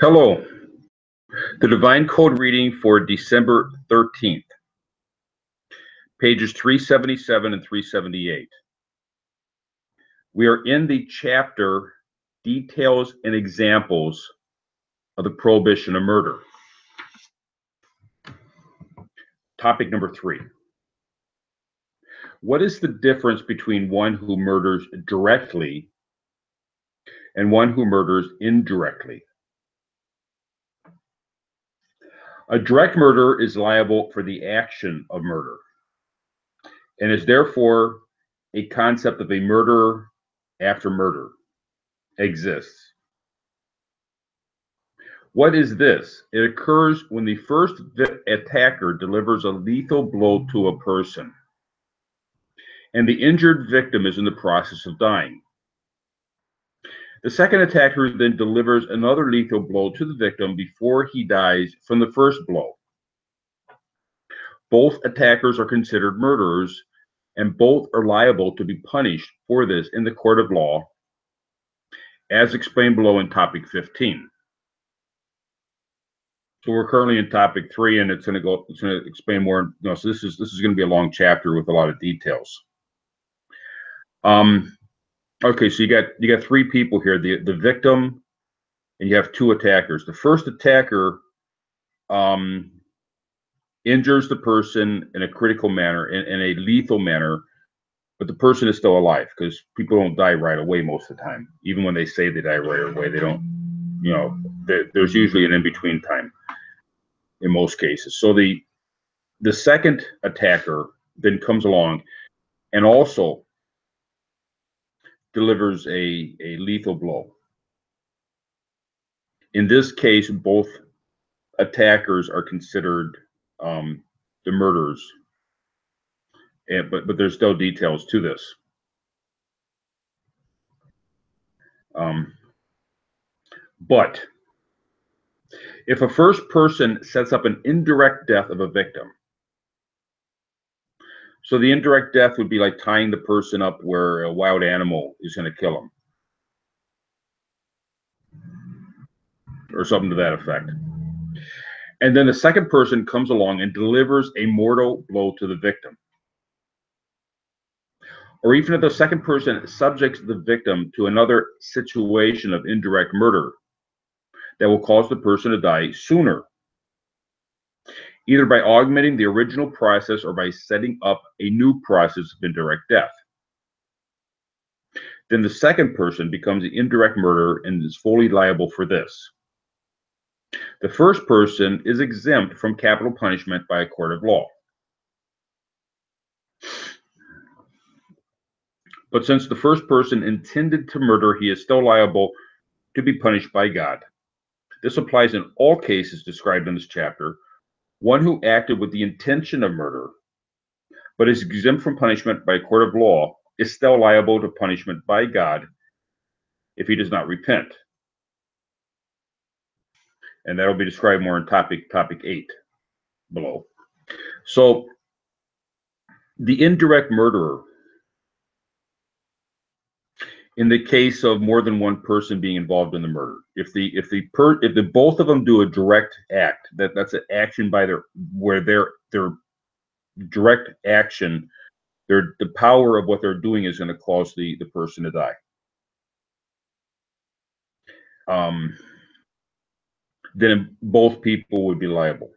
Hello. The Divine Code reading for December 13th, pages 377 and 378. We are in the chapter Details and Examples of the Prohibition of Murder. Topic number 3. What is the difference between one who murders directly and one who murders indirectly? A direct murder is liable for the action of murder and is therefore a concept of a murderer after murder exists. What is this? It occurs when the first attacker delivers a lethal blow to a person, and the injured victim is in the process of dying. The second attacker then delivers another lethal blow to the victim before he dies from the first blow. Both attackers are considered murderers, and both are liable to be punished for this in the court of law, as explained below in topic 15. So we're currently in topic 3, and it's going to explain more. So this is going to be a long chapter with a lot of details. Okay, so you got 3 people here: the victim, and you have 2 attackers. The first attacker injures the person in a critical manner, in a lethal manner, but the person is still alive, because people don't die right away most of the time. Even when they say they die right away, they don't. There's usually an in-between time in most cases. So the second attacker then comes along and also delivers a lethal blow. In this case, both attackers are considered the murderers, but there's still details to this. But if a first person sets up an indirect death of a victim, so the indirect death would be like tying the person up where a wild animal is going to kill him, or something to that effect. And then the second person comes along and delivers a mortal blow to the victim. Or even if the second person subjects the victim to another situation of indirect murder that will cause the person to die sooner, either by augmenting the original process or by setting up a new process of indirect death, then the second person becomes the indirect murderer and is fully liable for this. The first person is exempt from capital punishment by a court of law. But since the first person intended to murder, he is still liable to be punished by God. This applies in all cases described in this chapter. One who acted with the intention of murder, but is exempt from punishment by a court of law, is still liable to punishment by God if he does not repent. And that will be described more in topic 8 below. So the indirect murderer, in the case of more than one person being involved in the murder, if the both of them do a direct act, that's an action by their direct action, the power of what they're doing is going to cause the person to die. Then both people would be liable.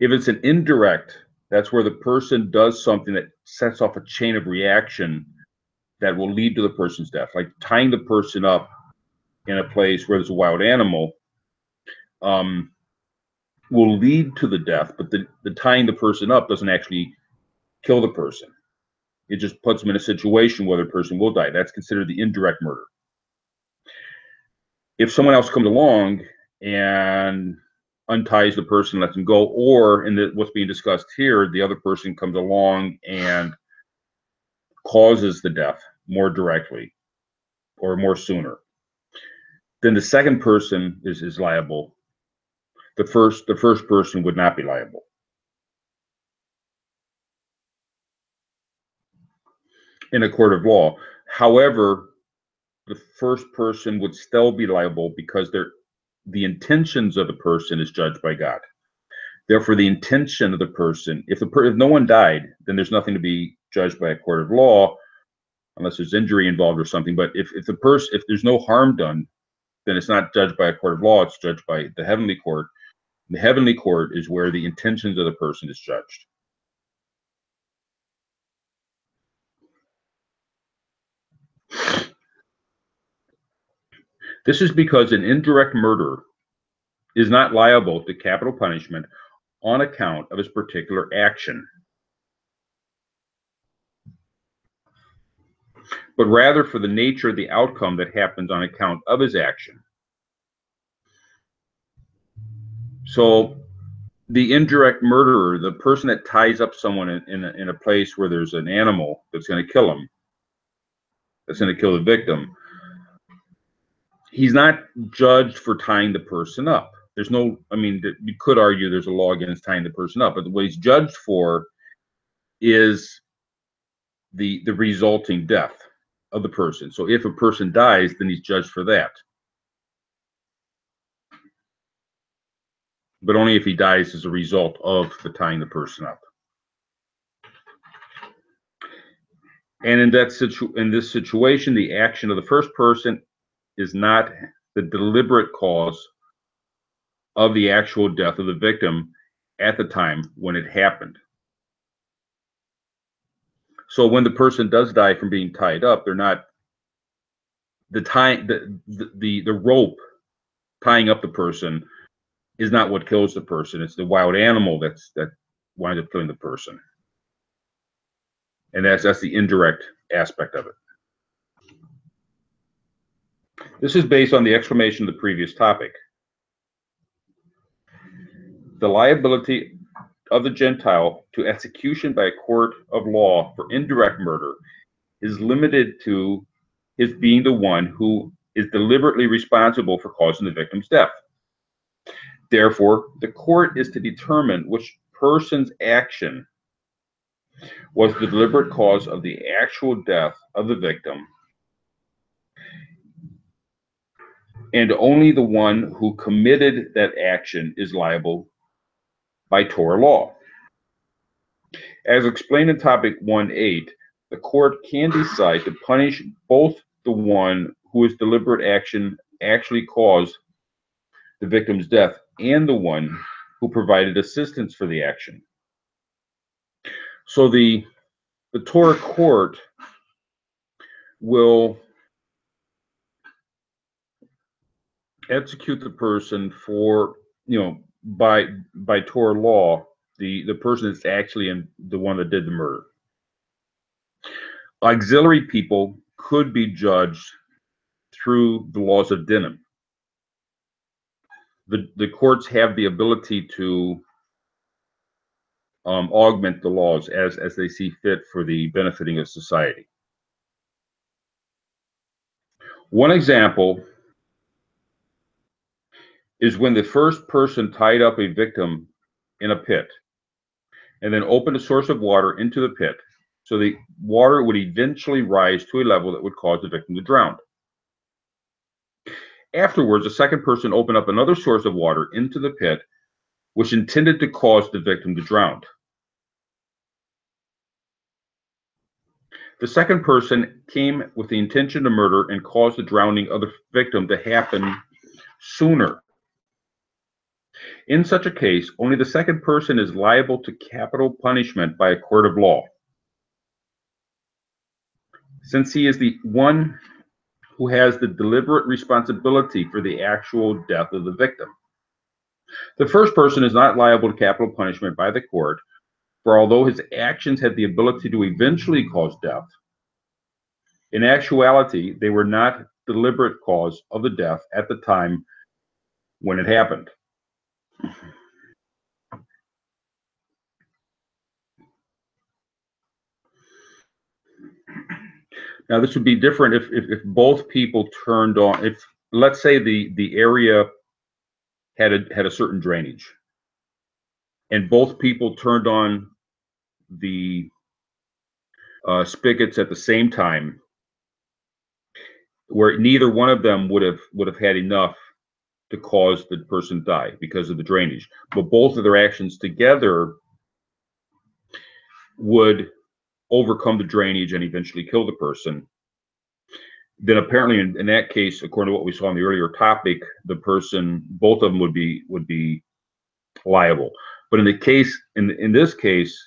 If it's an indirect, that's where the person does something that sets off a chain of reaction that will lead to the person's death, like tying the person up in a place where there's a wild animal will lead to the death, but the tying the person up doesn't actually kill the person. It just puts them in a situation where the person will die. That's considered the indirect murder. If someone else comes along and unties the person, lets them go, or in what's being discussed here, the other person comes along and causes the death more directly or more sooner, then the second person is liable. The first person would not be liable. In a court of law. However, the first person would still be liable because the intentions of the person is judged by God. Therefore, the intention of the person, if no one died, then there's nothing to be judged by a court of law, unless there's injury involved or something. But if there's no harm done, then it's not judged by a court of law, it's judged by the heavenly court. The heavenly court is where the intentions of the person is judged. This is because an indirect murderer is not liable to capital punishment on account of his particular action, but rather for the nature of the outcome that happens on account of his action. So the indirect murderer, the person that ties up someone in a place where there's an animal that's going to kill him, that's going to kill the victim, he's not judged for tying the person up. There's no, I mean, you could argue there's a law against tying the person up, but what he's judged for is the resulting death of the person. So if a person dies, then he's judged for that. But only if he dies as a result of the tying the person up. And in this situation, the action of the first person is not the deliberate cause of the actual death of the victim at the time when it happened. So when the person does die from being tied up, they're not the rope tying up the person is not what kills the person. It's the wild animal that winds up killing the person. And that's the indirect aspect of it. This is based on the explanation of the previous topic. The liability of the Gentile to execution by a court of law for indirect murder is limited to his being the one who is deliberately responsible for causing the victim's death. Therefore, the court is to determine which person's action was the deliberate cause of the actual death of the victim, and only the one who committed that action is liable by Torah law. As explained in topic 1.8, the court can decide to punish both the one whose deliberate action actually caused the victim's death and the one who provided assistance for the action. So the Torah court will execute the person for, by Torah law, the person that's actually the one that did the murder. Auxiliary people could be judged through the laws of dinim. The courts have the ability to augment the laws as they see fit for the benefiting of society. One example is when the first person tied up a victim in a pit and then opened a source of water into the pit, so the water would eventually rise to a level that would cause the victim to drown. Afterwards, a second person opened up another source of water into the pit, which intended to cause the victim to drown. The second person came with the intention to murder and cause the drowning of the victim to happen sooner. In such a case, only the second person is liable to capital punishment by a court of law, since he is the one who has the deliberate responsibility for the actual death of the victim. The first person is not liable to capital punishment by the court, for although his actions had the ability to eventually cause death, in actuality, they were not deliberate cause of the death at the time when it happened. Now, this would be different if both people turned on, if let's say the area had a certain drainage, and both people turned on the spigots at the same time, where neither one of them would have had enough to cause the person to die because of the drainage. But both of their actions together would overcome the drainage and eventually kill the person. Then apparently in that case, according to what we saw in the earlier topic, the person, both of them would be liable. But in the case, in this case,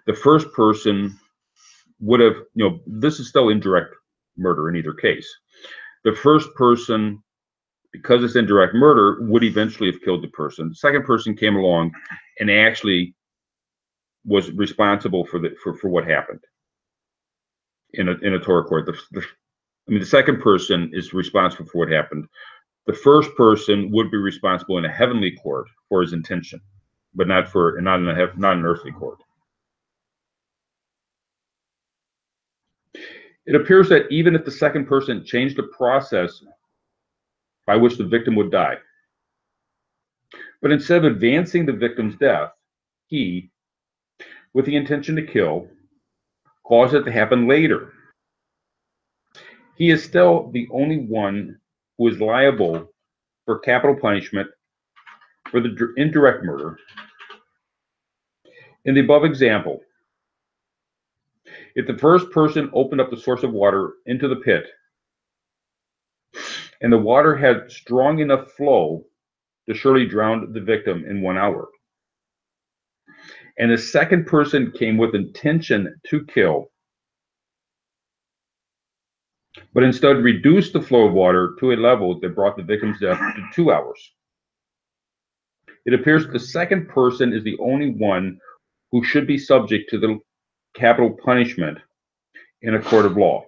the first person would have, this is still indirect murder in either case. The first person, because it's indirect murder, would eventually have killed the person. The second person came along and actually was responsible for what happened in a Torah court. The second person is responsible for what happened. The first person would be responsible in a heavenly court for his intention, but not in an earthly court. It appears that even if the second person changed the process by which the victim would die, but instead of advancing the victim's death, he, with the intention to kill, caused it to happen later. He is still the only one who is liable for capital punishment for the indirect murder. In the above example, if the first person opened up the source of water into the pit, and the water had strong enough flow to surely drown the victim in 1 hour, and the second person came with intention to kill, but instead reduced the flow of water to a level that brought the victim's death to 2 hours, it appears the second person is the only one who should be subject to the capital punishment in a court of law.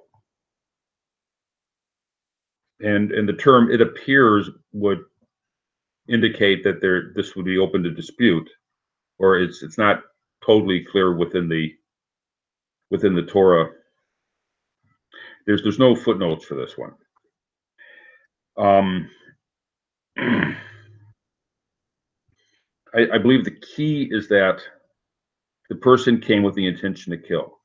And the term "it appears" would indicate that this would be open to dispute, or it's not totally clear within the Torah. There's no footnotes for this one. I believe the key is that the person came with the intention to kill.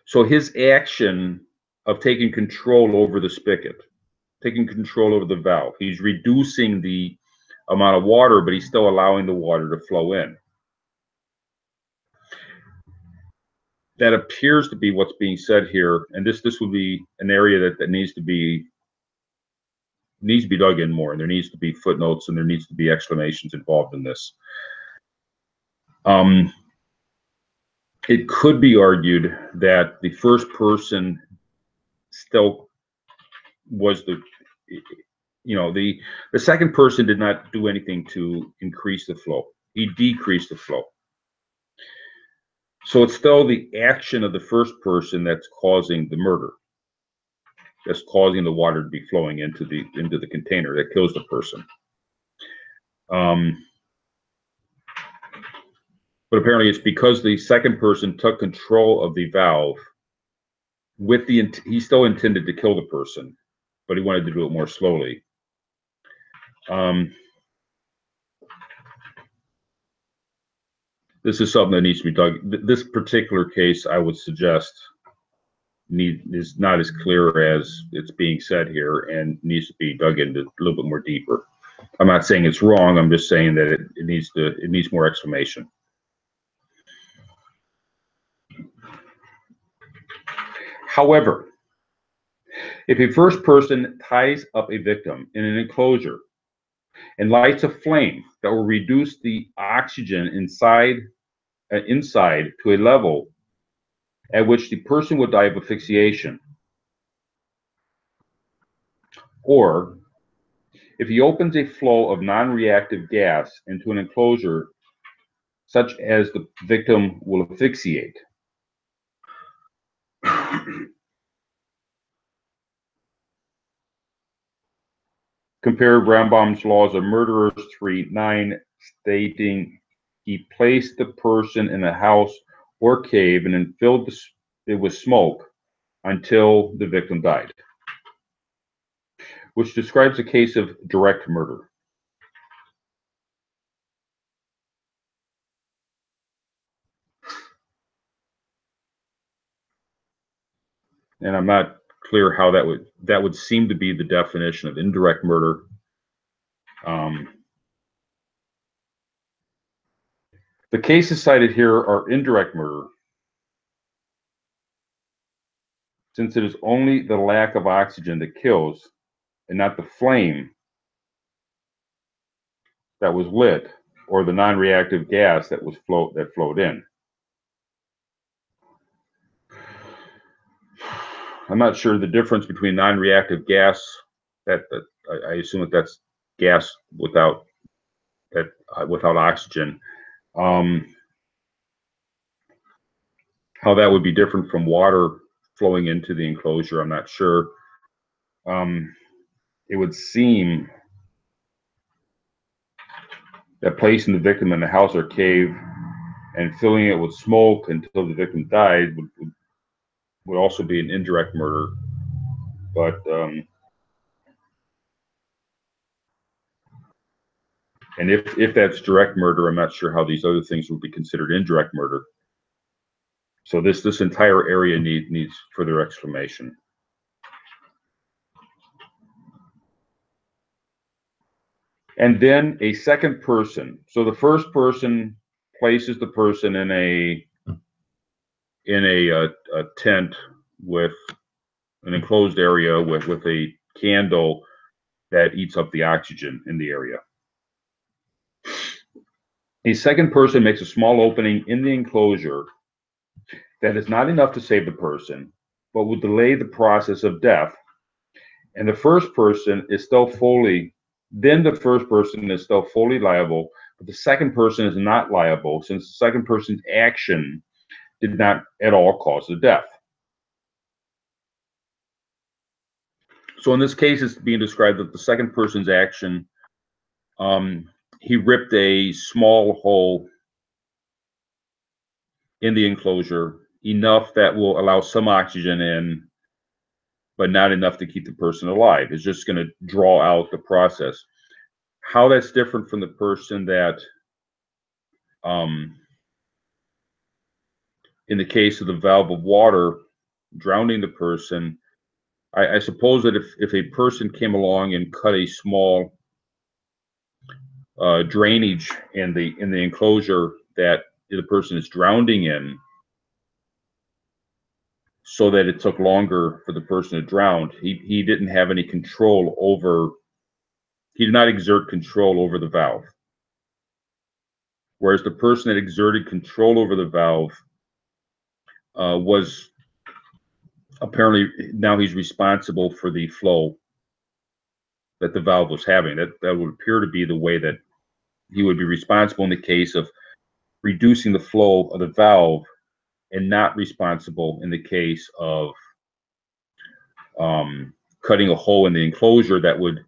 So his action of taking control over the spigot, taking control over the valve, he's reducing the amount of water, but he's still allowing the water to flow in. That appears to be what's being said here, and this would be an area that needs to be dug in more, and there needs to be footnotes, and there needs to be explanations involved in this. It could be argued that the first person still was the second person did not do anything to increase the flow. He decreased the flow. So it's still the action of the first person that's causing the murder, that's causing the water to be flowing into the container that kills the person. But apparently it's because the second person took control of the valve with he still intended to kill the person, but he wanted to do it more slowly. This is something that needs to be dug. This particular case, I would suggest, is not as clear as it's being said here, and needs to be dug into a little bit more deeper. I'm not saying it's wrong. I'm just saying that it needs more explanation. However, if a first person ties up a victim in an enclosure and lights a flame that will reduce the oxygen inside to a level at which the person would die of asphyxiation, or if he opens a flow of non-reactive gas into an enclosure such as the victim will asphyxiate, compare Rambam's Laws of Murderers 3:9, stating he placed the person in a house or cave and then filled it with smoke until the victim died, which describes a case of direct murder. And I'm not clear how that would seem to be the definition of indirect murder. The cases cited here are indirect murder, since it is only the lack of oxygen that kills, and not the flame that was lit or the non-reactive gas that flowed in. I'm not sure the difference between non-reactive gas, that I assume that's gas without oxygen. How that would be different from water flowing into the enclosure, I'm not sure. It would seem that placing the victim in a house or cave and filling it with smoke until the victim died would also be an indirect murder. But and if that's direct murder, I'm not sure how these other things would be considered indirect murder. So this entire area needs further explanation. And then a second person. So the first person places the person in a tent with an enclosed area with a candle that eats up the oxygen in the area. A second person makes a small opening in the enclosure that is not enough to save the person, but will delay the process of death. And the first person is still fully liable, but the second person is not liable, since the second person's action did not at all cause the death. So in this case, it's being described that the second person's action, he ripped a small hole in the enclosure, enough that will allow some oxygen in, but not enough to keep the person alive. It's just going to draw out the process. How that's different from the person that, in the case of the valve of water drowning the person, I suppose that if a person came along and cut a small drainage in the enclosure that the person is drowning in, so that it took longer for the person to drown, he didn't have any control over. He did not exert control over the valve. Whereas the person that exerted control over the valve was apparently, now he's responsible for the flow that the valve was having. That would appear to be the way that he would be responsible in the case of reducing the flow of the valve, and not responsible in the case of cutting a hole in the enclosure that would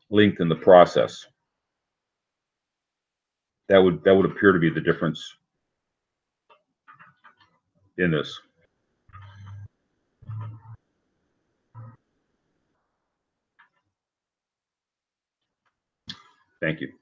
lengthen the process. That would appear to be the difference in this. Thank you.